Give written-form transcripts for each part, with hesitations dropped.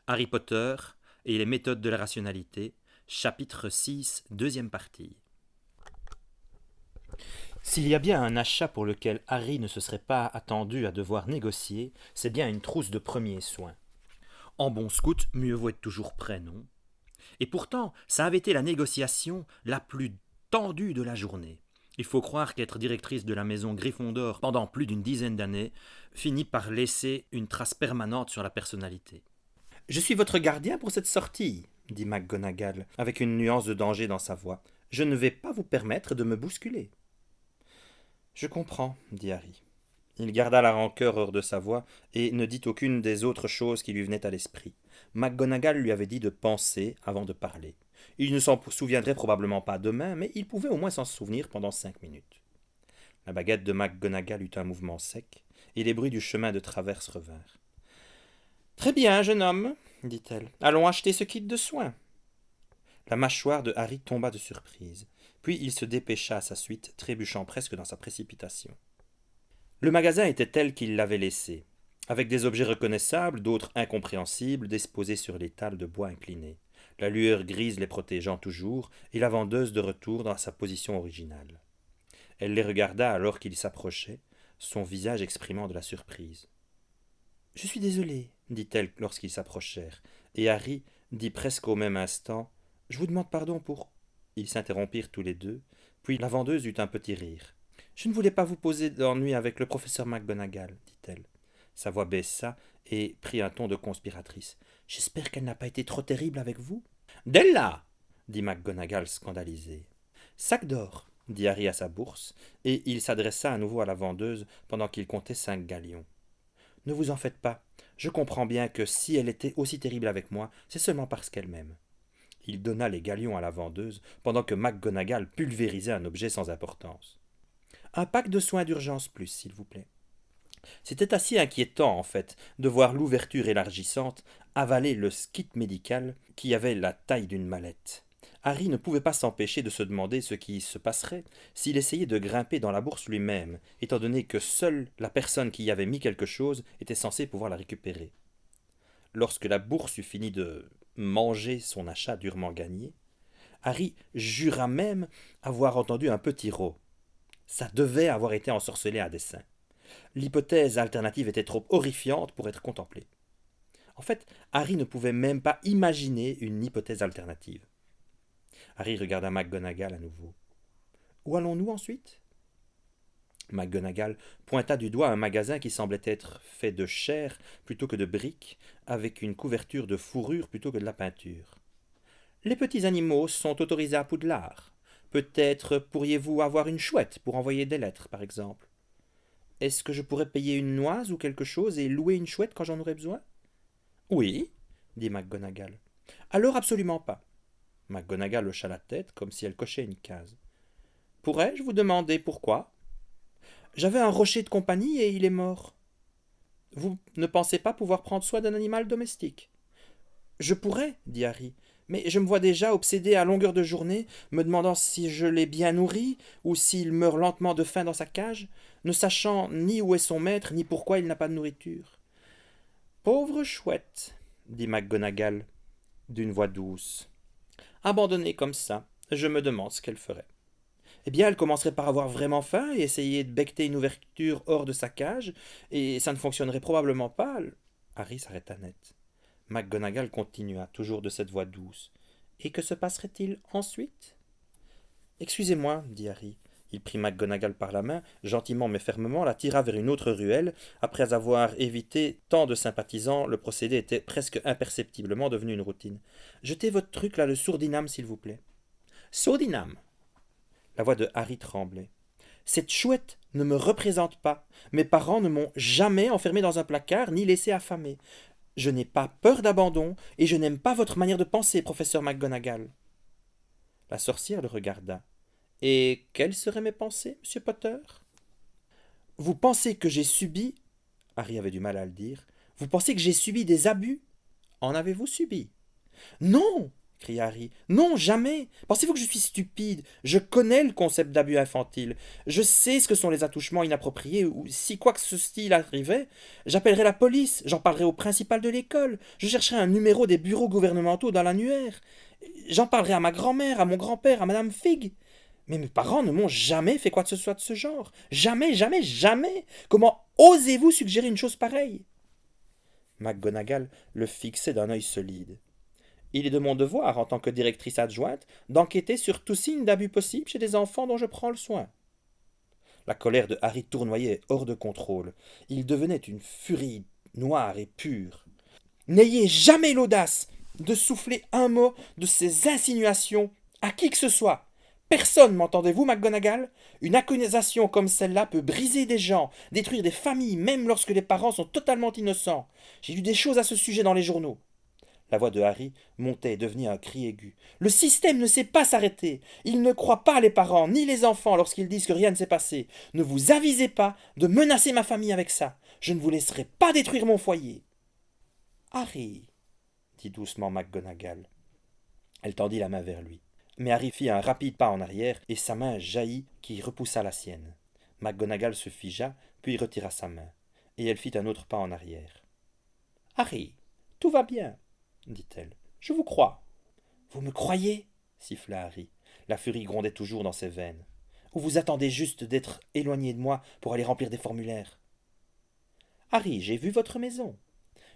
Harry Potter et les méthodes de la rationalité, chapitre 6, deuxième partie. S'il y a bien un achat pour lequel Harry ne se serait pas attendu à devoir négocier, c'est bien une trousse de premiers soins. En bon scout, mieux vaut être toujours prêt, non? Et pourtant, ça avait été la négociation la plus tendue de la journée. Il faut croire qu'être directrice de la maison Gryffondor pendant plus d'une dizaine d'années finit par laisser une trace permanente sur la personnalité. Je suis votre gardien pour cette sortie, dit McGonagall, avec une nuance de danger dans sa voix. Je ne vais pas vous permettre de me bousculer. Je comprends, dit Harry. Il garda la rancœur hors de sa voix et ne dit aucune des autres choses qui lui venaient à l'esprit. McGonagall lui avait dit de penser avant de parler. Il ne s'en souviendrait probablement pas demain, mais il pouvait au moins s'en souvenir pendant 5 minutes. La baguette de McGonagall eut un mouvement sec, et les bruits du chemin de traverse revinrent. Très bien, jeune homme, dit-elle. Allons acheter ce kit de soins. La mâchoire de Harry tomba de surprise. Puis il se dépêcha à sa suite, trébuchant presque dans sa précipitation. Le magasin était tel qu'il l'avait laissé, avec des objets reconnaissables, d'autres incompréhensibles, disposés sur les tables de bois inclinées, la lueur grise les protégeant toujours, et la vendeuse de retour dans sa position originale. Elle les regarda alors qu'ils s'approchaient, son visage exprimant de la surprise. « Je suis désolée, dit-elle lorsqu'ils s'approchèrent, et Harry dit presque au même instant « Je vous demande pardon pour… » Ils s'interrompirent tous les deux, puis la vendeuse eut un petit rire. « Je ne voulais pas vous poser d'ennui avec le professeur McGonagall, dit-elle. Sa voix baissa et prit un ton de conspiratrice. « J'espère qu'elle n'a pas été trop terrible avec vous. »« Della !» dit McGonagall scandalisée. « Sac d'or !» dit Harry à sa bourse, et il s'adressa à nouveau à la vendeuse pendant qu'il comptait 5 galions. « Ne vous en faites pas. Je comprends bien que si elle était aussi terrible avec moi, c'est seulement parce qu'elle m'aime. » Il donna les galions à la vendeuse pendant que McGonagall pulvérisait un objet sans importance. « Un pack de soins d'urgence plus, s'il vous plaît. » C'était assez inquiétant, en fait, de voir l'ouverture élargissante avaler le kit médical qui avait la taille d'une mallette. Harry ne pouvait pas s'empêcher de se demander ce qui se passerait s'il essayait de grimper dans la bourse lui-même, étant donné que seule la personne qui y avait mis quelque chose était censée pouvoir la récupérer. Lorsque la bourse eut fini de manger son achat durement gagné, Harry jura même avoir entendu un petit rot. Ça devait avoir été ensorcelé à dessein. L'hypothèse alternative était trop horrifiante pour être contemplée. En fait, Harry ne pouvait même pas imaginer une hypothèse alternative. Harry regarda McGonagall à nouveau. « Où allons-nous ensuite ?» McGonagall pointa du doigt un magasin qui semblait être fait de chair plutôt que de briques, avec une couverture de fourrure plutôt que de la peinture. « Les petits animaux sont autorisés à Poudlard. Peut-être pourriez-vous avoir une chouette pour envoyer des lettres, par exemple. Est-ce que je pourrais payer une noise ou quelque chose et louer une chouette quand j'en aurais besoin ?»« Oui, dit McGonagall. « Alors absolument pas. » McGonagall hocha la tête comme si elle cochait une case. « Pourrais-je vous demander pourquoi ?»« J'avais un rocher de compagnie et il est mort. »« Vous ne pensez pas pouvoir prendre soin d'un animal domestique ?»« Je pourrais, dit Harry, mais je me vois déjà obsédé à longueur de journée, me demandant si je l'ai bien nourri ou s'il meurt lentement de faim dans sa cage, ne sachant ni où est son maître, ni pourquoi il n'a pas de nourriture. »« Pauvre chouette, dit McGonagall, d'une voix douce. Abandonnée comme ça, je me demande ce qu'elle ferait. Eh bien, elle commencerait par avoir vraiment faim et essayer de becqueter une ouverture hors de sa cage, et ça ne fonctionnerait probablement pas. Harry s'arrêta net. McGonagall continua, toujours de cette voix douce. Et que se passerait-il ensuite ? Excusez-moi, dit Harry. Il prit McGonagall par la main, gentiment mais fermement, la tira vers une autre ruelle. Après avoir évité tant de sympathisants, le procédé était presque imperceptiblement devenu une routine. Jetez votre truc là, le sourdinam, s'il vous plaît. Sourdinam. La voix de Harry tremblait. Cette chouette ne me représente pas. Mes parents ne m'ont jamais enfermé dans un placard ni laissé affamer. Je n'ai pas peur d'abandon et je n'aime pas votre manière de penser, professeur McGonagall. La sorcière le regarda. Et quelles seraient mes pensées, monsieur Potter ? Vous pensez que j'ai subi… Harry avait du mal à le dire. Vous pensez que j'ai subi des abus ? En avez-vous subi ? Non, cria Harry. Non, jamais. Pensez-vous que je suis stupide? Je connais le concept d'abus infantile. Je sais ce que sont les attouchements inappropriés, ou si quoi que ce style arrivait, j'appellerai la police, j'en parlerai au principal de l'école, je chercherai un numéro des bureaux gouvernementaux dans l'annuaire. J'en parlerai à ma grand-mère, à mon grand-père, à madame Fig. Mais mes parents ne m'ont jamais fait quoi que ce soit de ce genre. Jamais, jamais, jamais. Comment osez-vous suggérer une chose pareille? McGonagall le fixait d'un œil solide. Il est de mon devoir, en tant que directrice adjointe, d'enquêter sur tout signe d'abus possible chez des enfants dont je prends le soin. La colère de Harry tournoyait hors de contrôle. Il devenait une furie noire et pure. N'ayez jamais l'audace de souffler un mot de ces insinuations à qui que ce soit. Personne, m'entendez-vous, McGonagall? Une accusation comme celle-là peut briser des gens, détruire des familles, même lorsque les parents sont totalement innocents. J'ai lu des choses à ce sujet dans les journaux. La voix de Harry montait et devenait un cri aigu. Le système ne sait pas s'arrêter. Il ne croit pas les parents ni les enfants lorsqu'ils disent que rien ne s'est passé. Ne vous avisez pas de menacer ma famille avec ça. Je ne vous laisserai pas détruire mon foyer. Harry, dit doucement McGonagall. Elle tendit la main vers lui. Mais Harry fit un rapide pas en arrière et sa main jaillit qui repoussa la sienne. McGonagall se figea, puis retira sa main, et elle fit un autre pas en arrière. Harry, tout va bien, dit-elle. Je vous crois. Vous me croyez? Siffla Harry. La furie grondait toujours dans ses veines. Ou vous attendez juste d'être éloigné de moi pour aller remplir des formulaires? Harry, j'ai vu votre maison.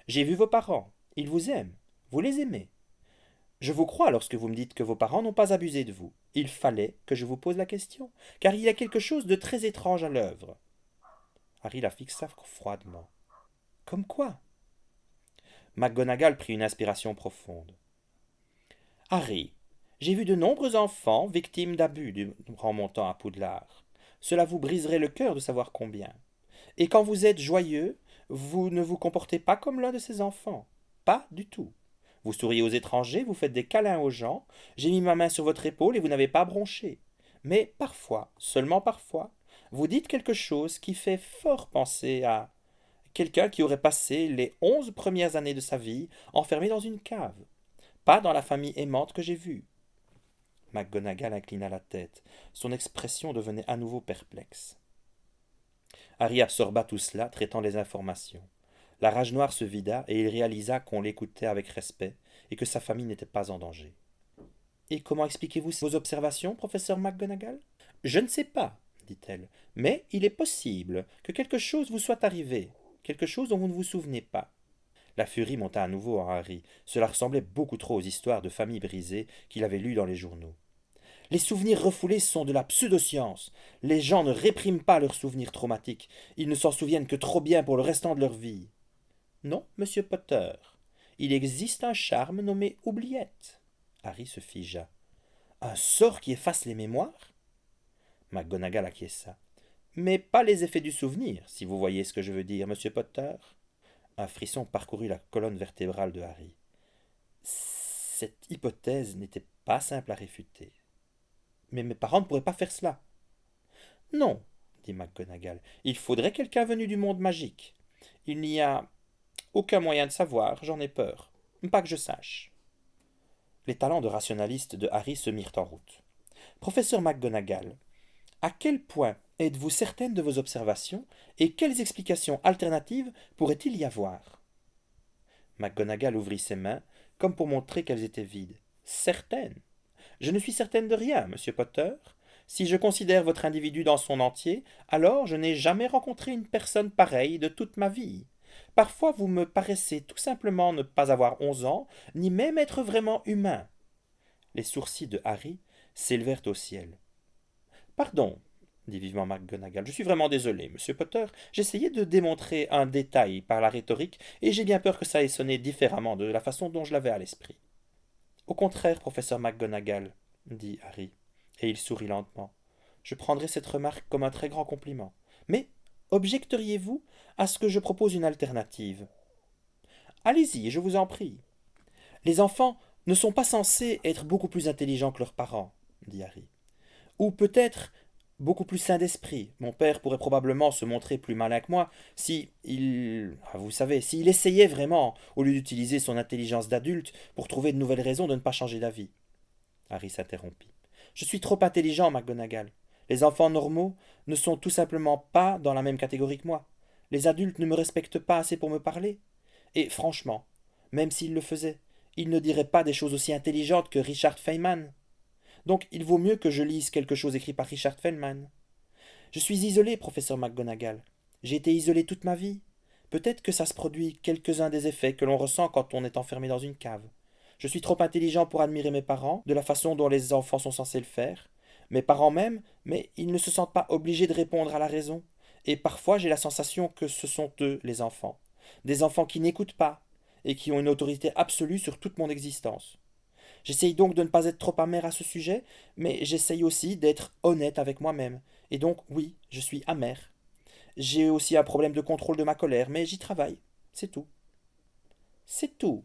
J'ai vu vos parents. Ils vous aiment. Vous les aimez. Je vous crois lorsque vous me dites que vos parents n'ont pas abusé de vous. Il fallait que je vous pose la question, car il y a quelque chose de très étrange à l'œuvre. Harry la fixa froidement. Comme quoi? McGonagall prit une inspiration profonde. Harry, j'ai vu de nombreux enfants victimes d'abus durant mon temps à Poudlard. Cela vous briserait le cœur de savoir combien. Et quand vous êtes joyeux, vous ne vous comportez pas comme l'un de ces enfants. Pas du tout. Vous souriez aux étrangers, vous faites des câlins aux gens, j'ai mis ma main sur votre épaule et vous n'avez pas bronché. Mais parfois, seulement parfois, vous dites quelque chose qui fait fort penser à quelqu'un qui aurait passé les 11 premières années de sa vie enfermé dans une cave. Pas dans la famille aimante que j'ai vue. McGonagall inclina la tête. Son expression devenait à nouveau perplexe. Harry absorba tout cela, traitant les informations. La rage noire se vida et il réalisa qu'on l'écoutait avec respect et que sa famille n'était pas en danger. Et comment expliquez-vous vos observations, professeur McGonagall? Je ne sais pas, dit-elle, mais il est possible que quelque chose vous soit arrivé, quelque chose dont vous ne vous souvenez pas. La furie monta à nouveau en Harry. Cela ressemblait beaucoup trop aux histoires de familles brisées qu'il avait lues dans les journaux. Les souvenirs refoulés sont de la pseudoscience. Les gens ne répriment pas leurs souvenirs traumatiques. Ils ne s'en souviennent que trop bien pour le restant de leur vie. Non, monsieur Potter. Il existe un charme nommé oubliette. Harry se figea. Un sort qui efface les mémoires? McGonagall acquiesça. Mais pas les effets du souvenir, si vous voyez ce que je veux dire, monsieur Potter. Un frisson parcourut la colonne vertébrale de Harry. Cette hypothèse n'était pas simple à réfuter. Mais mes parents ne pourraient pas faire cela. Non, dit McGonagall, il faudrait quelqu'un venu du monde magique. Il n'y a aucun moyen de savoir, j'en ai peur. Pas que je sache. Les talents de rationaliste de Harry se mirent en route. Professeur McGonagall, à quel point êtes-vous certaine de vos observations et quelles explications alternatives pourrait-il y avoir? McGonagall ouvrit ses mains, comme pour montrer qu'elles étaient vides. Certaine? Je ne suis certaine de rien, monsieur Potter. Si je considère votre individu dans son entier, alors je n'ai jamais rencontré une personne pareille de toute ma vie. Parfois vous me paraissez tout simplement ne pas avoir 11 ans, ni même être vraiment humain. Les sourcils de Harry s'élevèrent au ciel. Pardon, dit vivement McGonagall, je suis vraiment désolé, monsieur Potter. J'essayais de démontrer un détail par la rhétorique, et j'ai bien peur que ça ait sonné différemment de la façon dont je l'avais à l'esprit. Au contraire, professeur McGonagall, dit Harry, et il sourit lentement. Je prendrai cette remarque comme un très grand compliment. Mais objecteriez-vous à ce que je propose une alternative? Allez-y, je vous en prie. Les enfants ne sont pas censés être beaucoup plus intelligents que leurs parents, dit Harry. Ou peut-être beaucoup plus sain d'esprit. Mon père pourrait probablement se montrer plus malin que moi vous savez, s'il essayait vraiment, au lieu d'utiliser son intelligence d'adulte pour trouver de nouvelles raisons de ne pas changer d'avis. Harry s'interrompit. Je suis trop intelligent, McGonagall. Les enfants normaux ne sont tout simplement pas dans la même catégorie que moi. Les adultes ne me respectent pas assez pour me parler. Et franchement, même s'ils le faisaient, ils ne diraient pas des choses aussi intelligentes que Richard Feynman. Donc il vaut mieux que je lise quelque chose écrit par Richard Feynman. Je suis isolé, professeur McGonagall. J'ai été isolé toute ma vie. Peut-être que ça se produit quelques-uns des effets que l'on ressent quand on est enfermé dans une cave. Je suis trop intelligent pour admirer mes parents, de la façon dont les enfants sont censés le faire. Mes parents m'aiment, mais ils ne se sentent pas obligés de répondre à la raison. Et parfois j'ai la sensation que ce sont eux, les enfants. Des enfants qui n'écoutent pas, et qui ont une autorité absolue sur toute mon existence. J'essaye donc de ne pas être trop amer à ce sujet, mais j'essaye aussi d'être honnête avec moi-même. Et donc, oui, je suis amer. J'ai aussi un problème de contrôle de ma colère, mais j'y travaille. C'est tout. C'est tout.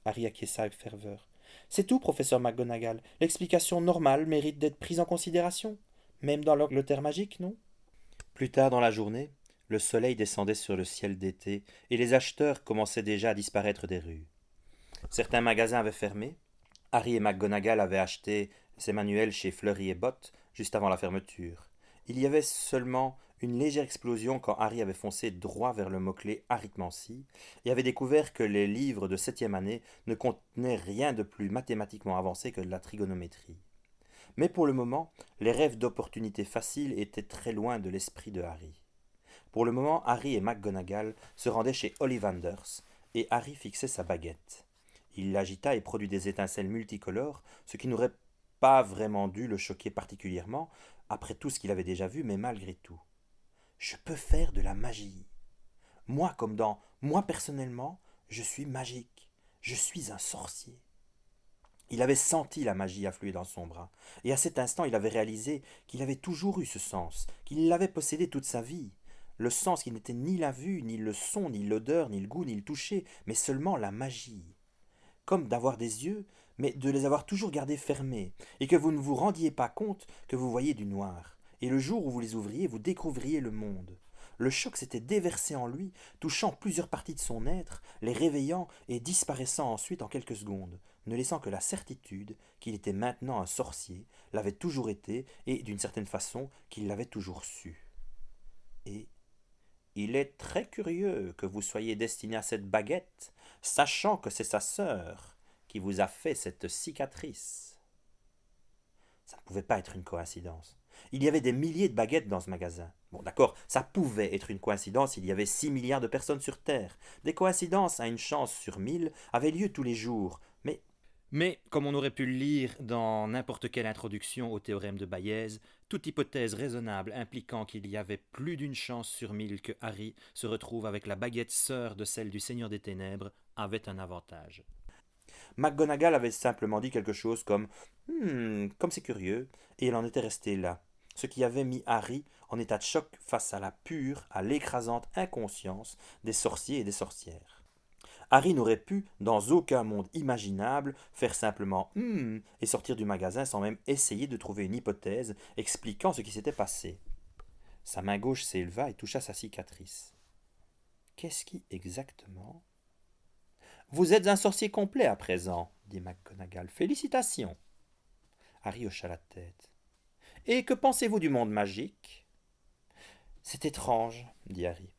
Harry acquiesça avec ferveur. C'est tout, professeur McGonagall. L'explication normale mérite d'être prise en considération. Même dans l'Angleterre magique, non? Plus tard dans la journée, le soleil descendait sur le ciel d'été et les acheteurs commençaient déjà à disparaître des rues. Certains magasins avaient fermé. Harry et McGonagall avaient acheté ces manuels chez Fleury et Bott juste avant la fermeture. Il y avait seulement une légère explosion quand Harry avait foncé droit vers le mot-clé arithmancie et avait découvert que les livres de septième année ne contenaient rien de plus mathématiquement avancé que de la trigonométrie. Mais pour le moment, les rêves d'opportunités faciles étaient très loin de l'esprit de Harry. Pour le moment, Harry et McGonagall se rendaient chez Ollivanders et Harry fixait sa baguette. Il l'agita et produit des étincelles multicolores, ce qui n'aurait pas vraiment dû le choquer particulièrement, après tout ce qu'il avait déjà vu, mais malgré tout. Je peux faire de la magie. Moi, comme dans moi personnellement, je suis magique. Je suis un sorcier. Il avait senti la magie affluer dans son bras, et à cet instant il avait réalisé qu'il avait toujours eu ce sens, qu'il l'avait possédé toute sa vie. Le sens qui n'était ni la vue, ni le son, ni l'odeur, ni le goût, ni le toucher, mais seulement la magie. Comme d'avoir des yeux, mais de les avoir toujours gardés fermés, et que vous ne vous rendiez pas compte que vous voyiez du noir. Et le jour où vous les ouvriez, vous découvriez le monde. Le choc s'était déversé en lui, touchant plusieurs parties de son être, les réveillant et disparaissant ensuite en quelques secondes, ne laissant que la certitude qu'il était maintenant un sorcier, l'avait toujours été, et d'une certaine façon qu'il l'avait toujours su. Et il est très curieux que vous soyez destiné à cette baguette, sachant que c'est sa sœur qui vous a fait cette cicatrice. Ça ne pouvait pas être une coïncidence. Il y avait des milliers de baguettes dans ce magasin. Bon, d'accord, ça pouvait être une coïncidence, il y avait 6 milliards de personnes sur Terre. Des coïncidences à une chance sur 1000 avaient lieu tous les jours, mais, comme on aurait pu le lire dans n'importe quelle introduction au théorème de Bayes, toute hypothèse raisonnable impliquant qu'il y avait plus d'une chance sur 1000 que Harry se retrouve avec la baguette sœur de celle du Seigneur des Ténèbres avait un avantage. McGonagall avait simplement dit quelque chose comme comme c'est curieux, et elle en était restée là, ce qui avait mis Harry en état de choc face à la pure, à l'écrasante inconscience des sorciers et des sorcières. Harry n'aurait pu, dans aucun monde imaginable, faire simplement et sortir du magasin sans même essayer de trouver une hypothèse expliquant ce qui s'était passé. Sa main gauche s'éleva et toucha sa cicatrice. Qu'est-ce qui exactement? Vous êtes un sorcier complet à présent, dit McGonagall. Félicitations. Harry hocha la tête. Et que pensez-vous du monde magique? C'est étrange, dit Harry.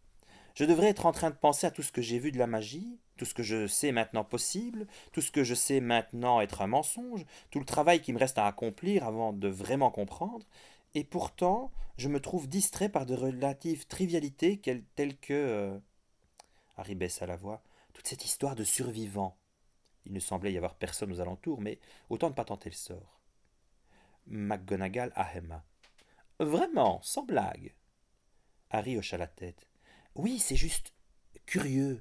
Je devrais être en train de penser à tout ce que j'ai vu de la magie, tout ce que je sais maintenant possible, tout ce que je sais maintenant être un mensonge, tout le travail qui me reste à accomplir avant de vraiment comprendre, et pourtant je me trouve distrait par de relatives trivialités telles que... Harry baissa la voix. Toute cette histoire de survivants. Il ne semblait y avoir personne aux alentours, mais autant ne pas tenter le sort. McGonagall ahema. Vraiment, sans blague. Harry hocha la tête. Oui, c'est juste curieux.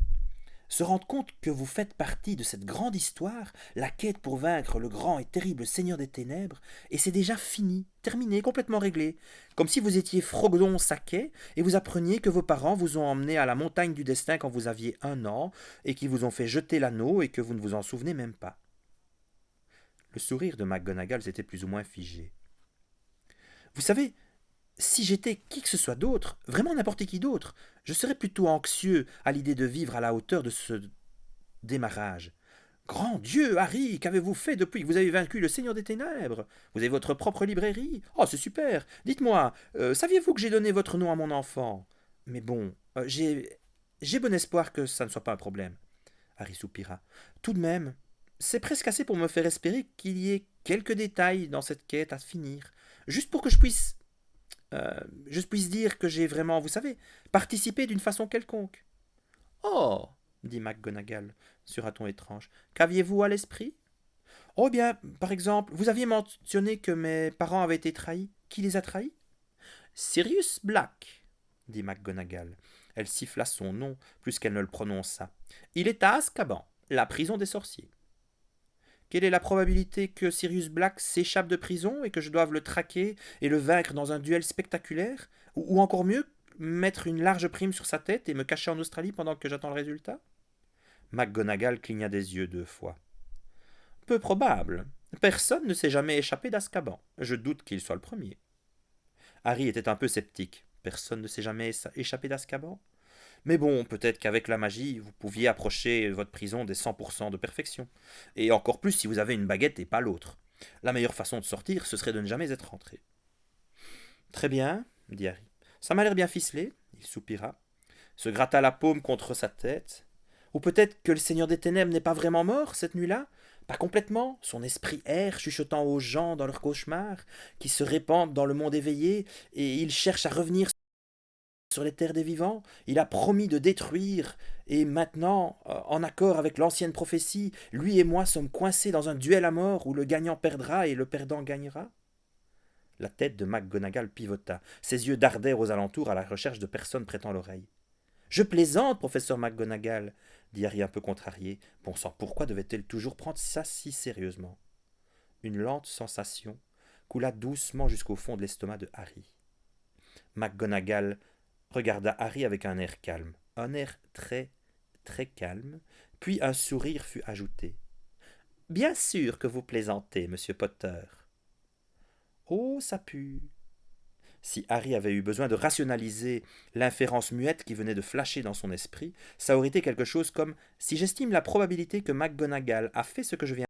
Se rendre compte que vous faites partie de cette grande histoire, la quête pour vaincre le grand et terrible Seigneur des Ténèbres, et c'est déjà fini, terminé, complètement réglé. Comme si vous étiez Frodon Saquet et vous appreniez que vos parents vous ont emmené à la montagne du destin quand vous aviez 1 an, et qu'ils vous ont fait jeter l'anneau et que vous ne vous en souvenez même pas. Le sourire de McGonagall s'était plus ou moins figé. Vous savez, Si j'étais qui que ce soit d'autre, vraiment n'importe qui d'autre, je serais plutôt anxieux à l'idée de vivre à la hauteur de ce démarrage. Grand Dieu, Harry, qu'avez-vous fait depuis que vous avez vaincu le Seigneur des Ténèbres? Vous avez votre propre librairie? Oh, c'est super! Dites-moi, saviez-vous que j'ai donné votre nom à mon enfant? Mais bon, j'ai bon espoir que ça ne soit pas un problème. Harry soupira. Tout de même, c'est presque assez pour me faire espérer qu'il y ait quelques détails dans cette quête à finir. Juste pour que je puisse dire que j'ai vraiment, vous savez, participé d'une façon quelconque. Oh, dit McGonagall sur un ton étrange. Qu'aviez-vous à l'esprit? Oh bien, par exemple, vous aviez mentionné que mes parents avaient été trahis. Qui les a trahis? Sirius Black, dit McGonagall. Elle siffla son nom plus qu'elle ne le prononça. Il est à Azkaban, la prison des sorciers. Quelle est la probabilité que Sirius Black s'échappe de prison et que je doive le traquer et le vaincre dans un duel spectaculaire? Ou encore mieux, mettre une large prime sur sa tête et me cacher en Australie pendant que j'attends le résultat? McGonagall cligna des yeux 2 fois. Peu probable. Personne ne s'est jamais échappé d'Azkaban. Je doute qu'il soit le premier. Harry était un peu sceptique. Personne ne s'est jamais échappé d'Azkaban? Mais bon, peut-être qu'avec la magie, vous pouviez approcher votre prison des 100% de perfection. Et encore plus si vous avez une baguette et pas l'autre. La meilleure façon de sortir, ce serait de ne jamais être rentré. Très bien, dit Harry. Ça m'a l'air bien ficelé. Il soupira, se gratta la paume contre sa tête. Ou peut-être que le Seigneur des Ténèbres n'est pas vraiment mort cette nuit-là? Pas complètement. Son esprit erre, chuchotant aux gens dans leurs cauchemars, qui se répandent dans le monde éveillé, et il cherche à revenir sur les terres des vivants. Il a promis de détruire, et maintenant, en accord avec l'ancienne prophétie, lui et moi sommes coincés dans un duel à mort où le gagnant perdra et le perdant gagnera. La tête de McGonagall pivota. Ses yeux dardèrent aux alentours à la recherche de personne prêtant l'oreille. Je plaisante, professeur McGonagall, dit Harry un peu contrarié. Bon sang, pourquoi devait-elle toujours prendre ça si sérieusement? Une lente sensation coula doucement jusqu'au fond de l'estomac de Harry. McGonagall regarda Harry avec un air calme, un air très, très calme, puis un sourire fut ajouté. Bien sûr que vous plaisantez, monsieur Potter. Oh, ça pue. Si Harry avait eu besoin de rationaliser l'inférence muette qui venait de flasher dans son esprit, ça aurait été quelque chose comme si j'estime la probabilité que McGonagall a fait ce que je viens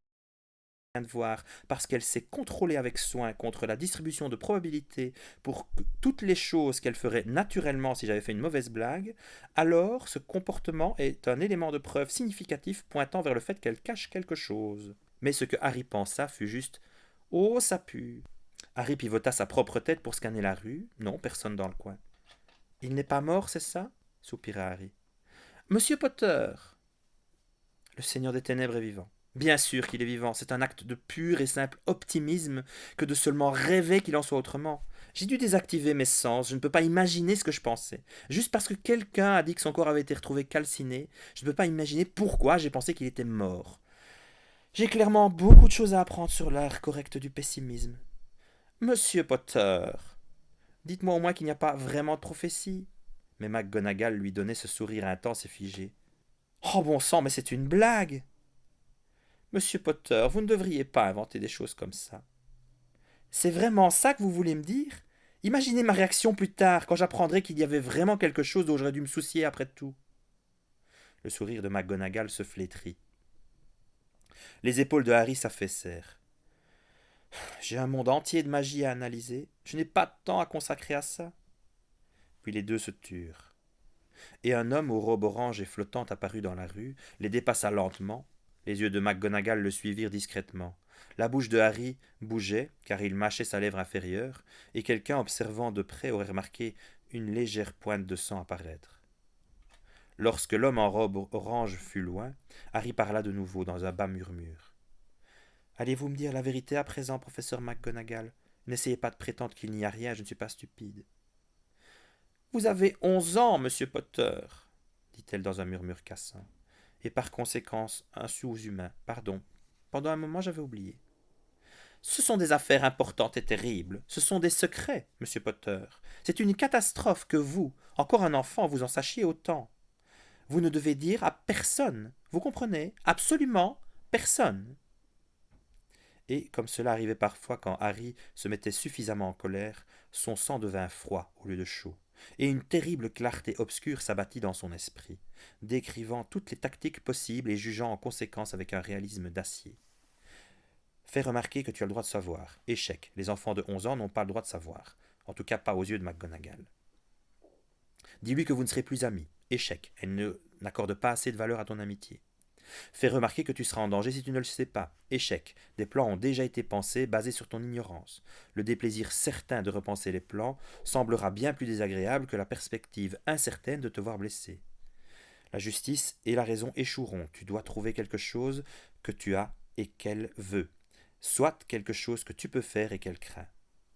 de voir parce qu'elle s'est contrôlée avec soin contre la distribution de probabilités pour toutes les choses qu'elle ferait naturellement si j'avais fait une mauvaise blague, alors ce comportement est un élément de preuve significatif pointant vers le fait qu'elle cache quelque chose. Mais ce que Harry pensa fut juste « Oh, ça pue !» Harry pivota sa propre tête pour scanner la rue. Non, personne dans le coin. Il n'est pas mort, c'est ça? Soupira Harry. Monsieur Potter. Le Seigneur des Ténèbres est vivant. Bien sûr qu'il est vivant, c'est un acte de pur et simple optimisme que de seulement rêver qu'il en soit autrement. J'ai dû désactiver mes sens, je ne peux pas imaginer ce que je pensais. Juste parce que quelqu'un a dit que son corps avait été retrouvé calciné, je ne peux pas imaginer pourquoi j'ai pensé qu'il était mort. J'ai clairement beaucoup de choses à apprendre sur l'art correct du pessimisme. Monsieur Potter, dites-moi au moins qu'il n'y a pas vraiment de prophétie. Mais McGonagall lui donnait ce sourire intense et figé. Oh bon sang, mais c'est une blague. Monsieur Potter, vous ne devriez pas inventer des choses comme ça. C'est vraiment ça que vous voulez me dire? Imaginez ma réaction plus tard, quand j'apprendrai qu'il y avait vraiment quelque chose dont j'aurais dû me soucier après tout. Le sourire de McGonagall se flétrit. Les épaules de Harry s'affaissèrent. J'ai un monde entier de magie à analyser. Je n'ai pas de temps à consacrer à ça. Puis les deux se turent. Et un homme aux robes orange et flottantes apparut dans la rue, les dépassa lentement. Les yeux de McGonagall le suivirent discrètement. La bouche de Harry bougeait, car il mâchait sa lèvre inférieure, et quelqu'un observant de près aurait remarqué une légère pointe de sang apparaître. Lorsque l'homme en robe orange fut loin, Harry parla de nouveau dans un bas murmure. Allez-vous me dire la vérité à présent, professeur McGonagall? N'essayez pas de prétendre qu'il n'y a rien, je ne suis pas stupide. Vous avez 11 ans, monsieur Potter, dit-elle dans un murmure cassant, et par conséquence un sous-humain. Pardon, pendant un moment j'avais oublié. Ce sont des affaires importantes et terribles, ce sont des secrets, monsieur Potter. C'est une catastrophe que vous, encore un enfant, vous en sachiez autant. Vous ne devez dire à personne, vous comprenez? Absolument personne. et, comme cela arrivait parfois quand Harry se mettait suffisamment en colère, son sang devint froid au lieu de chaud, et une terrible clarté obscure s'abattit dans son esprit, décrivant toutes les tactiques possibles et jugeant en conséquence avec un réalisme d'acier. Fais remarquer que tu as le droit de savoir. Échec. Les enfants de 11 ans n'ont pas le droit de savoir. En tout cas, pas aux yeux de McGonagall. Dis-lui que vous ne serez plus amis. Échec. Elle n'accorde pas assez de valeur à ton amitié. Fais remarquer que tu seras en danger si tu ne le sais pas. Échec. Des plans ont déjà été pensés, basés sur ton ignorance. Le déplaisir certain de repenser les plans semblera bien plus désagréable que la perspective incertaine de te voir blessé. La justice et la raison échoueront. Tu dois trouver quelque chose que tu as et qu'elle veut. Soit quelque chose que tu peux faire et qu'elle craint.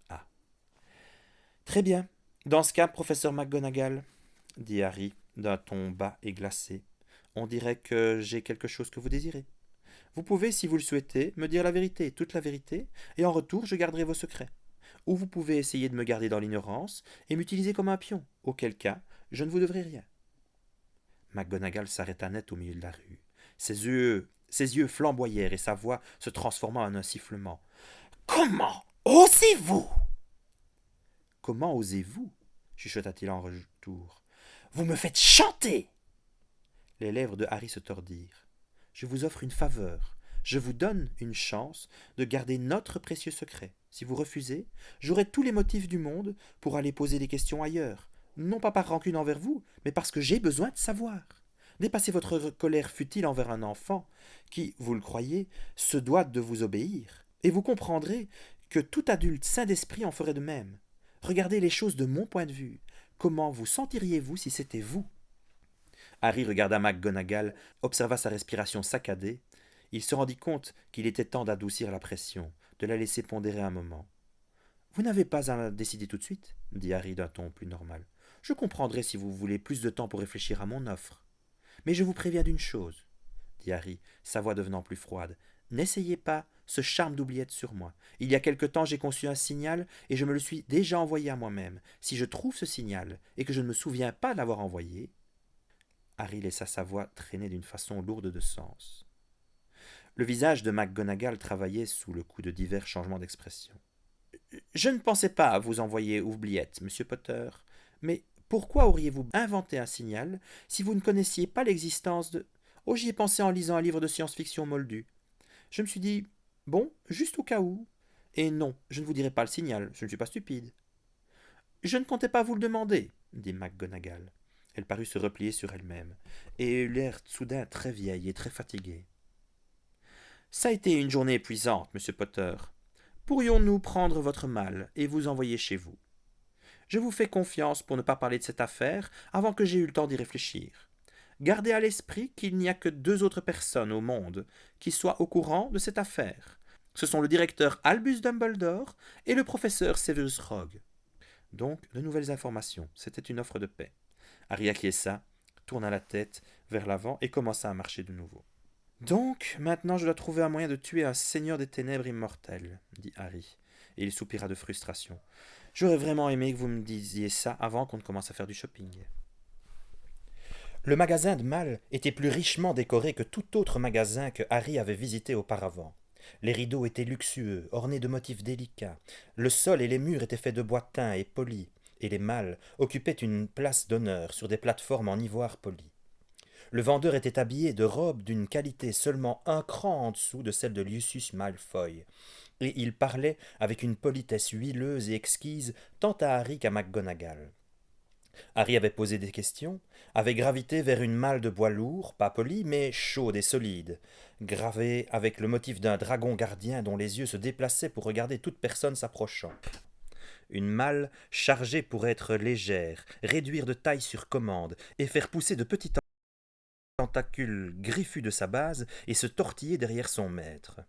Ah. Très bien. Dans ce cas, professeur McGonagall, dit Harry d'un ton bas et glacé, on dirait que j'ai quelque chose que vous désirez. Vous pouvez, si vous le souhaitez, me dire la vérité, toute la vérité, et en retour je garderai vos secrets. Ou vous pouvez essayer de me garder dans l'ignorance et m'utiliser comme un pion, auquel cas je ne vous devrai rien. McGonagall s'arrêta net au milieu de la rue. Ses yeux flamboyèrent et sa voix se transforma en un sifflement. « Comment osez-vous » ?»« Comment osez-vous » chuchota-t-il en retour. « Vous me faites chanter !» Les lèvres de Harry se tordirent. « Je vous offre une faveur. Je vous donne une chance de garder notre précieux secret. Si vous refusez, j'aurai tous les motifs du monde pour aller poser des questions ailleurs. Non pas par rancune envers vous, mais parce que j'ai besoin de savoir. Dépassez votre colère futile envers un enfant qui, vous le croyez, se doit de vous obéir. Et vous comprendrez que tout adulte sain d'esprit en ferait de même. Regardez les choses de mon point de vue. Comment vous sentiriez-vous si c'était vous ?» Harry regarda McGonagall, observa sa respiration saccadée. Il se rendit compte qu'il était temps d'adoucir la pression, de la laisser pondérer un moment. « Vous n'avez pas à décider tout de suite, » dit Harry d'un ton plus normal. « Je comprendrai si vous voulez plus de temps pour réfléchir à mon offre. Mais je vous préviens d'une chose, » dit Harry, sa voix devenant plus froide. « N'essayez pas ce charme d'oubliette sur moi. Il y a quelque temps j'ai conçu un signal et je me le suis déjà envoyé à moi-même. Si je trouve ce signal et que je ne me souviens pas de l'avoir envoyé... » Harry laissa sa voix traîner d'une façon lourde de sens. Le visage de McGonagall travaillait sous le coup de divers changements d'expression. « Je ne pensais pas vous envoyer oubliette, monsieur Potter, mais pourquoi auriez-vous inventé un signal si vous ne connaissiez pas l'existence de... Oh, j'y ai pensé en lisant un livre de science-fiction moldu. Je me suis dit, bon, juste au cas où. Et non, je ne vous dirai pas le signal, je ne suis pas stupide. »« Je ne comptais pas vous le demander, » dit McGonagall. Elle parut se replier sur elle-même, et eut l'air soudain très vieille et très fatiguée. « Ça a été une journée épuisante, monsieur Potter. Pourrions-nous prendre votre mal et vous envoyer chez vous? Je vous fais confiance pour ne pas parler de cette affaire avant que j'aie eu le temps d'y réfléchir. Gardez à l'esprit qu'il n'y a que 2 autres personnes au monde qui soient au courant de cette affaire. Ce sont le directeur Albus Dumbledore et le professeur Severus Rogue. » Donc, de nouvelles informations. C'était une offre de paix. Harry acquiesça, tourna la tête vers l'avant et commença à marcher de nouveau. « Donc, maintenant je dois trouver un moyen de tuer un seigneur des ténèbres immortel, » dit Harry, et il soupira de frustration. « J'aurais vraiment aimé que vous me disiez ça avant qu'on ne commence à faire du shopping. » Le magasin de Mal était plus richement décoré que tout autre magasin que Harry avait visité auparavant. Les rideaux étaient luxueux, ornés de motifs délicats. Le sol et les murs étaient faits de bois teints et polis, et les malles occupaient une place d'honneur sur des plateformes en ivoire poli. Le vendeur était habillé de robes d'une qualité seulement un cran en dessous de celle de Lucius Malfoy, et il parlait avec une politesse huileuse et exquise tant à Harry qu'à McGonagall. Harry avait posé des questions, avait gravité vers une malle de bois lourd, pas polie, mais chaude et solide, gravée avec le motif d'un dragon gardien dont les yeux se déplaçaient pour regarder toute personne s'approchant. Une malle chargée pour être légère, réduire de taille sur commande, et faire pousser de petits tentacules griffus de sa base et se tortiller derrière son maître.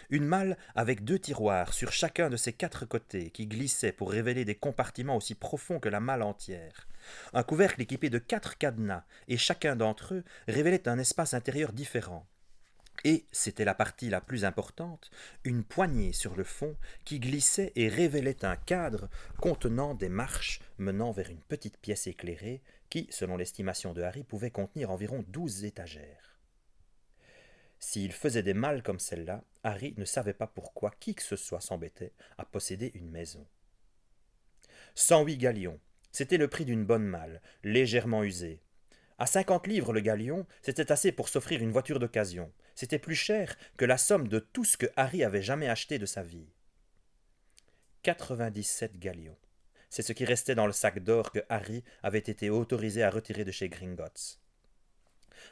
Une malle avec 2 tiroirs sur chacun de ses 4 côtés qui glissaient pour révéler des compartiments aussi profonds que la malle entière. Un couvercle équipé de 4 cadenas et chacun d'entre eux révélait un espace intérieur différent. Et, c'était la partie la plus importante, une poignée sur le fond qui glissait et révélait un cadre contenant des marches menant vers une petite pièce éclairée qui, selon l'estimation de Harry, pouvait contenir environ 12 étagères. S'il faisait des malles comme celle-là, Harry ne savait pas pourquoi qui que ce soit s'embêtait à posséder une maison. 108 galions, c'était le prix d'une bonne malle, légèrement usée. À 50 livres le galion, c'était assez pour s'offrir une voiture d'occasion. C'était plus cher que la somme de tout ce que Harry avait jamais acheté de sa vie. 97 galions. C'est ce qui restait dans le sac d'or que Harry avait été autorisé à retirer de chez Gringotts.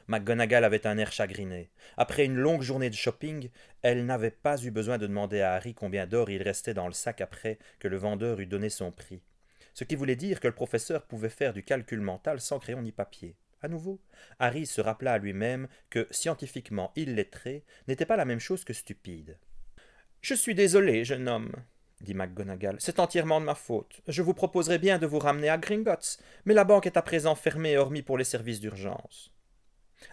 McGonagall avait un air chagriné. Après une longue journée de shopping, elle n'avait pas eu besoin de demander à Harry combien d'or il restait dans le sac après que le vendeur eut donné son prix. Ce qui voulait dire que le professeur pouvait faire du calcul mental sans crayon ni papier. À nouveau, Harry se rappela à lui-même que, scientifiquement illettré, n'était pas la même chose que stupide. « Je suis désolé, jeune homme, » dit McGonagall. « C'est entièrement de ma faute. Je vous proposerais bien de vous ramener à Gringotts, mais la banque est à présent fermée hormis pour les services d'urgence. »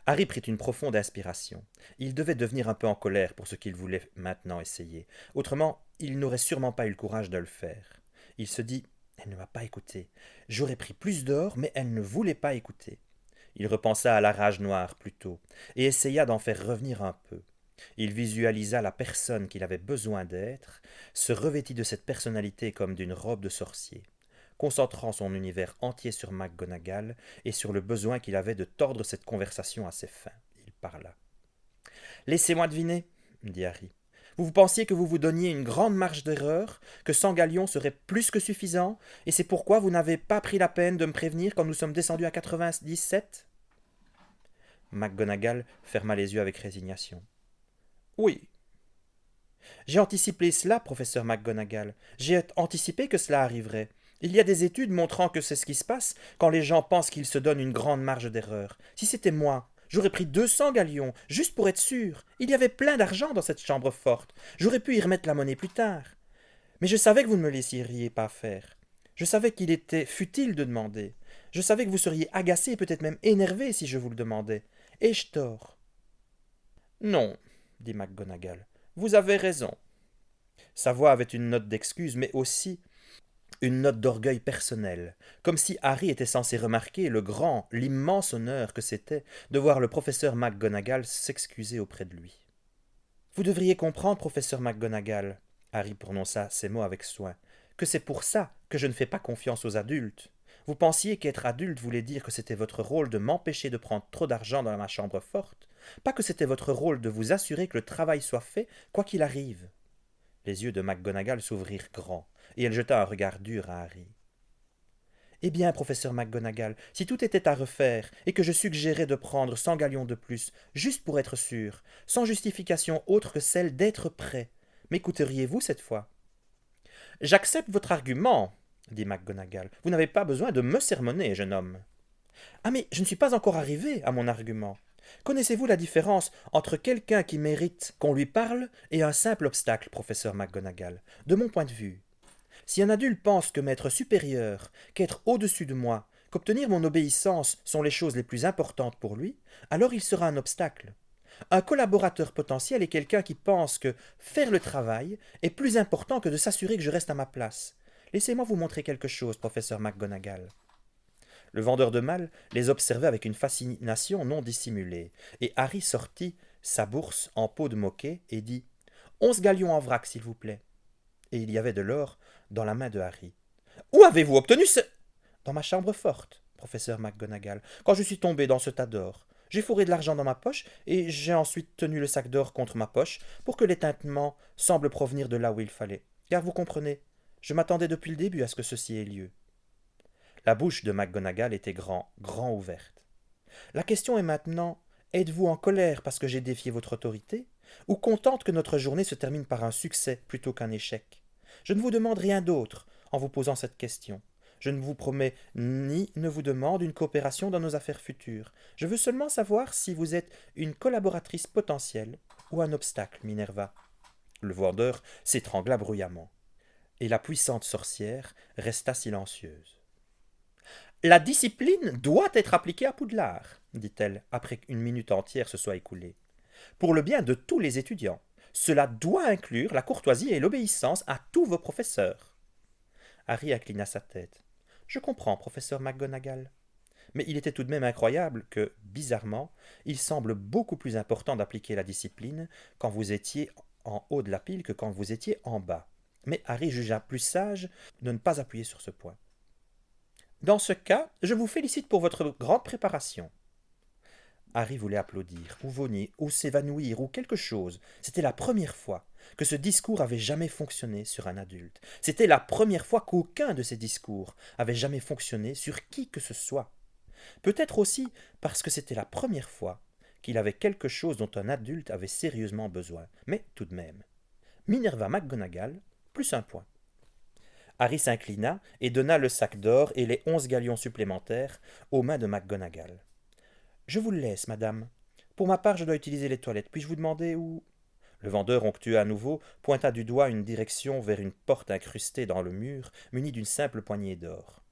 Harry prit une profonde inspiration. Il devait devenir un peu en colère pour ce qu'il voulait maintenant essayer. Autrement, il n'aurait sûrement pas eu le courage de le faire. Il se dit « Elle ne m'a pas écouté. J'aurais pris plus d'or, mais elle ne voulait pas écouter. » Il repensa à la rage noire plutôt, et essaya d'en faire revenir un peu. Il visualisa la personne qu'il avait besoin d'être, se revêtit de cette personnalité comme d'une robe de sorcier, concentrant son univers entier sur McGonagall et sur le besoin qu'il avait de tordre cette conversation à ses fins. Il parla. « Laissez-moi deviner, » dit Harry. « Vous pensiez que vous vous donniez une grande marge d'erreur, que 100 galions serait plus que suffisant, et c'est pourquoi vous n'avez pas pris la peine de me prévenir quand nous sommes descendus à 97 ?» McGonagall ferma les yeux avec résignation. « Oui. »« J'ai anticipé cela, professeur McGonagall. J'ai anticipé que cela arriverait. Il y a des études montrant que c'est ce qui se passe quand les gens pensent qu'ils se donnent une grande marge d'erreur. Si c'était moi, j'aurais pris 200 galions, juste pour être sûr. Il y avait plein d'argent dans cette chambre forte. J'aurais pu y remettre la monnaie plus tard. Mais je savais que vous ne me laisseriez pas faire. Je savais qu'il était futile de demander. Je savais que vous seriez agacé et peut-être même énervé si je vous le demandais. Ai-je tort ? » ?»« Non, » dit McGonagall. « Vous avez raison. » Sa voix avait une note d'excuse, mais aussi une note d'orgueil personnel, comme si Harry était censé remarquer le grand, l'immense honneur que c'était de voir le professeur McGonagall s'excuser auprès de lui. « Vous devriez comprendre, professeur McGonagall, » Harry prononça ces mots avec soin, « que c'est pour ça que je ne fais pas confiance aux adultes. Vous pensiez qu'être adulte voulait dire que c'était votre rôle de m'empêcher de prendre trop d'argent dans ma chambre forte, pas que c'était votre rôle de vous assurer que le travail soit fait, quoi qu'il arrive. » Les yeux de McGonagall s'ouvrirent grands, et elle jeta un regard dur à Harry. « Eh bien, professeur McGonagall, si tout était à refaire, et que je suggérais de prendre 100 galions de plus, juste pour être sûr, sans justification autre que celle d'être prêt, m'écouteriez-vous cette fois ?»« J'accepte votre argument, » dit McGonagall. « Vous n'avez pas besoin de me sermonner, jeune homme. »« Ah, mais je ne suis pas encore arrivé à mon argument. Connaissez-vous la différence entre quelqu'un qui mérite qu'on lui parle et un simple obstacle, professeur McGonagall, de mon point de vue? Si un adulte pense que m'être supérieur, qu'être au-dessus de moi, qu'obtenir mon obéissance sont les choses les plus importantes pour lui, alors il sera un obstacle. Un collaborateur potentiel est quelqu'un qui pense que faire le travail est plus important que de s'assurer que je reste à ma place. Laissez-moi vous montrer quelque chose, professeur McGonagall. » Le vendeur de malles les observait avec une fascination non dissimulée, et Harry sortit sa bourse en peau de moquet et dit « 11 galions en vrac, s'il vous plaît. » Et il y avait de l'or dans la main de Harry. « Où avez-vous obtenu ce... » ?»« Dans ma chambre forte, professeur McGonagall, quand je suis tombé dans ce tas d'or. J'ai fourré de l'argent dans ma poche, et j'ai ensuite tenu le sac d'or contre ma poche pour que l'éteintement semble provenir de là où il fallait. Car vous comprenez, je m'attendais depuis le début à ce que ceci ait lieu. » La bouche de McGonagall était grand ouverte. « La question est maintenant, êtes-vous en colère parce que j'ai défié votre autorité, ou contente que notre journée se termine par un succès plutôt qu'un échec? Je ne vous demande rien d'autre en vous posant cette question. Je ne vous promets ni ne vous demande une coopération dans nos affaires futures. Je veux seulement savoir si vous êtes une collaboratrice potentielle ou un obstacle, Minerva. » Le vendeur s'étrangla bruyamment, et la puissante sorcière resta silencieuse. « La discipline doit être appliquée à Poudlard, » dit-elle, après qu'une minute entière se soit écoulée. « Pour le bien de tous les étudiants. Cela doit inclure la courtoisie et l'obéissance à tous vos professeurs. » Harry inclina sa tête. « Je comprends, professeur McGonagall. Mais il était tout de même incroyable que, bizarrement, il semble beaucoup plus important d'appliquer la discipline quand vous étiez en haut de la pile que quand vous étiez en bas. Mais Harry jugea plus sage de ne pas appuyer sur ce point. Dans ce cas, je vous félicite pour votre grande préparation. Harry voulait applaudir, ou vomir, ou s'évanouir, ou quelque chose. C'était la première fois que ce discours avait jamais fonctionné sur un adulte. C'était la première fois qu'aucun de ces discours avait jamais fonctionné sur qui que ce soit. Peut-être aussi parce que c'était la première fois qu'il avait quelque chose dont un adulte avait sérieusement besoin. Mais tout de même. Minerva McGonagall, plus un point. Harry s'inclina et donna le sac d'or et les 11 galions supplémentaires aux mains de McGonagall. Je vous le laisse, madame. Pour ma part, je dois utiliser les toilettes. Puis-je vous demander où... Le vendeur, onctueux à nouveau, pointa du doigt une direction vers une porte incrustée dans le mur, munie d'une simple poignée d'or.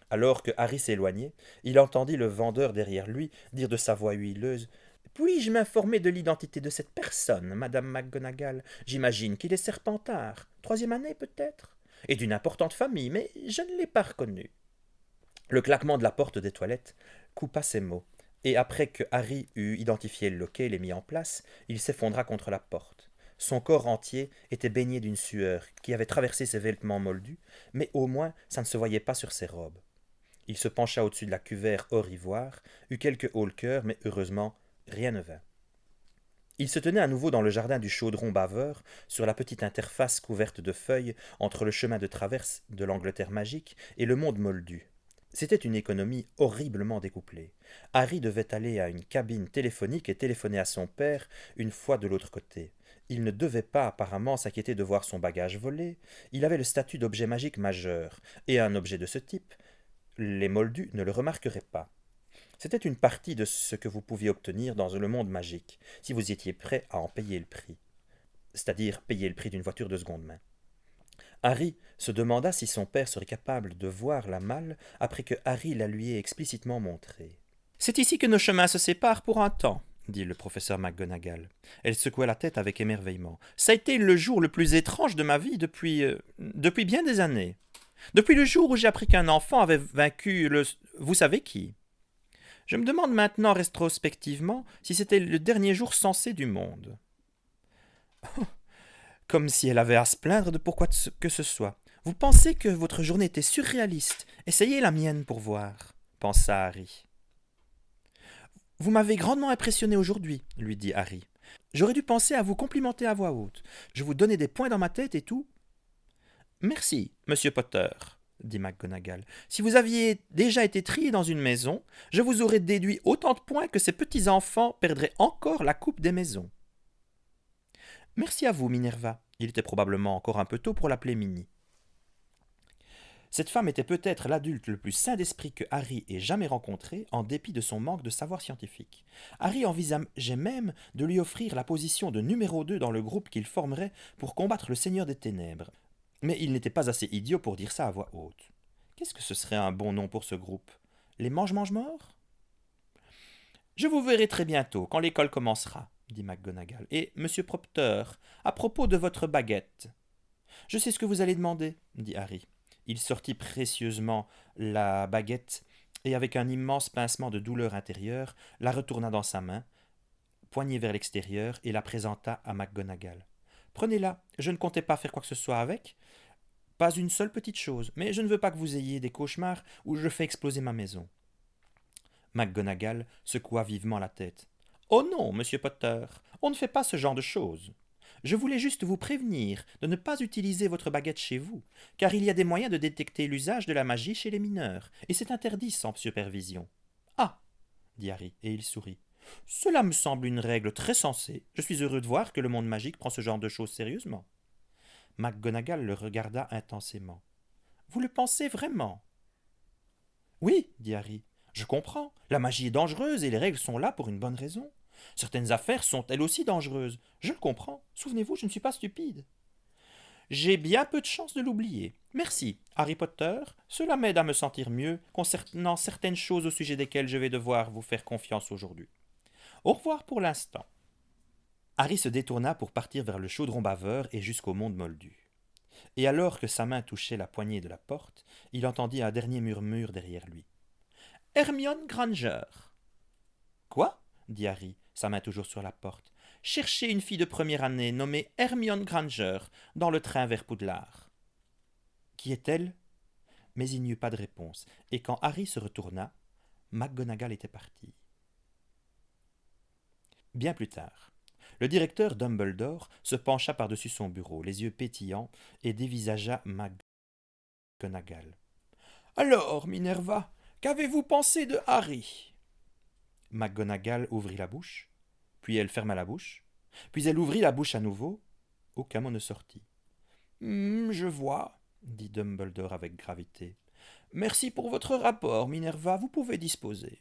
Alors que Harry s'éloignait, il entendit le vendeur derrière lui dire de sa voix huileuse « Puis-je m'informer de l'identité de cette personne, madame McGonagall? J'imagine qu'il est serpentard. 3e année, peut-être? Et d'une importante famille, mais je ne l'ai pas reconnu. » Le claquement de la porte des toilettes coupa ces mots, et après que Harry eut identifié le loquet et les mis en place, il s'effondra contre la porte. Son corps entier était baigné d'une sueur qui avait traversé ses vêtements moldus, mais au moins ça ne se voyait pas sur ses robes. Il se pencha au-dessus de la cuvère or ivoire, eut quelques hauts-le-cœur, mais heureusement, rien ne vint. Il se tenait à nouveau dans le jardin du chaudron baveur, sur la petite interface couverte de feuilles entre le chemin de traverse de l'Angleterre magique et le monde moldu. C'était une économie horriblement découplée. Harry devait aller à une cabine téléphonique et téléphoner à son père une fois de l'autre côté. Il ne devait pas apparemment s'inquiéter de voir son bagage volé. Il avait le statut d'objet magique majeur, et un objet de ce type, les moldus ne le remarqueraient pas. C'était une partie de ce que vous pouviez obtenir dans le monde magique, si vous étiez prêt à en payer le prix. C'est-à-dire payer le prix d'une voiture de seconde main. Harry se demanda si son père serait capable de voir la malle après que Harry la lui ait explicitement montrée. « C'est ici que nos chemins se séparent pour un temps, » dit le professeur McGonagall. Elle secoua la tête avec émerveillement. « Ça a été le jour le plus étrange de ma vie depuis bien des années. Depuis le jour où j'ai appris qu'un enfant avait vaincu le... vous savez qui. Je me demande maintenant rétrospectivement si c'était le dernier jour sensé du monde. » Comme si elle avait à se plaindre de pourquoi que ce soit. Vous pensez que votre journée était surréaliste. Essayez la mienne pour voir, pensa Harry. Vous m'avez grandement impressionné aujourd'hui, lui dit Harry. J'aurais dû penser à vous complimenter à voix haute. Je vous donnais des points dans ma tête et tout. Merci, monsieur Potter, dit McGonagall. Si vous aviez déjà été trié dans une maison, je vous aurais déduit autant de points que ces petits enfants perdraient encore la coupe des maisons. Merci à vous, Minerva. Il était probablement encore un peu tôt pour l'appeler Minnie. Cette femme était peut-être l'adulte le plus sain d'esprit que Harry ait jamais rencontré, en dépit de son manque de savoir scientifique. Harry envisageait même de lui offrir la position de numéro 2 dans le groupe qu'il formerait pour combattre le Seigneur des Ténèbres. Mais il n'était pas assez idiot pour dire ça à voix haute. Qu'est-ce que ce serait un bon nom pour ce groupe? Les Mange-Mange-Morts? Je vous verrai très bientôt, quand l'école commencera, dit McGonagall. Et, monsieur Proctor, à propos de votre baguette. Je sais ce que vous allez demander, dit Harry. Il sortit précieusement la baguette et, avec un immense pincement de douleur intérieure, la retourna dans sa main, poignée vers l'extérieur, et la présenta à McGonagall. Prenez-la, je ne comptais pas faire quoi que ce soit avec. Pas une seule petite chose, mais je ne veux pas que vous ayez des cauchemars où je fais exploser ma maison. McGonagall secoua vivement la tête. « Oh non, monsieur Potter, on ne fait pas ce genre de choses. Je voulais juste vous prévenir de ne pas utiliser votre baguette chez vous, car il y a des moyens de détecter l'usage de la magie chez les mineurs, et c'est interdit sans supervision. »« Ah !» dit Harry, et il sourit. « Cela me semble une règle très sensée. Je suis heureux de voir que le monde magique prend ce genre de choses sérieusement. » McGonagall le regarda intensément. « Vous le pensez vraiment ?»« Oui, dit Harry. Je comprends. La magie est dangereuse et les règles sont là pour une bonne raison. Certaines affaires sont elles aussi dangereuses. Je le comprends. Souvenez-vous, je ne suis pas stupide. J'ai bien peu de chance de l'oublier. Merci, Harry Potter. Cela m'aide à me sentir mieux concernant certaines choses au sujet desquelles je vais devoir vous faire confiance aujourd'hui. Au revoir pour l'instant. Harry se détourna pour partir vers le chaudron baveur et jusqu'au monde moldu. Et alors que sa main touchait la poignée de la porte, il entendit un dernier murmure derrière lui. Hermione Granger. Quoi? Dit Harry, sa main toujours sur la porte. Cherchez une fille de première année nommée Hermione Granger dans le train vers Poudlard. Qui est-elle? Mais il n'y eut pas de réponse, et quand Harry se retourna, McGonagall était partie. Bien plus tard, le directeur Dumbledore se pencha par-dessus son bureau, les yeux pétillants, et dévisagea McGonagall. « Alors, Minerva, qu'avez-vous pensé de Harry ?» McGonagall ouvrit la bouche, puis elle ferma la bouche, puis elle ouvrit la bouche à nouveau. Aucun mot ne sortit. « Je vois, » dit Dumbledore avec gravité. « Merci pour votre rapport, Minerva, vous pouvez disposer. »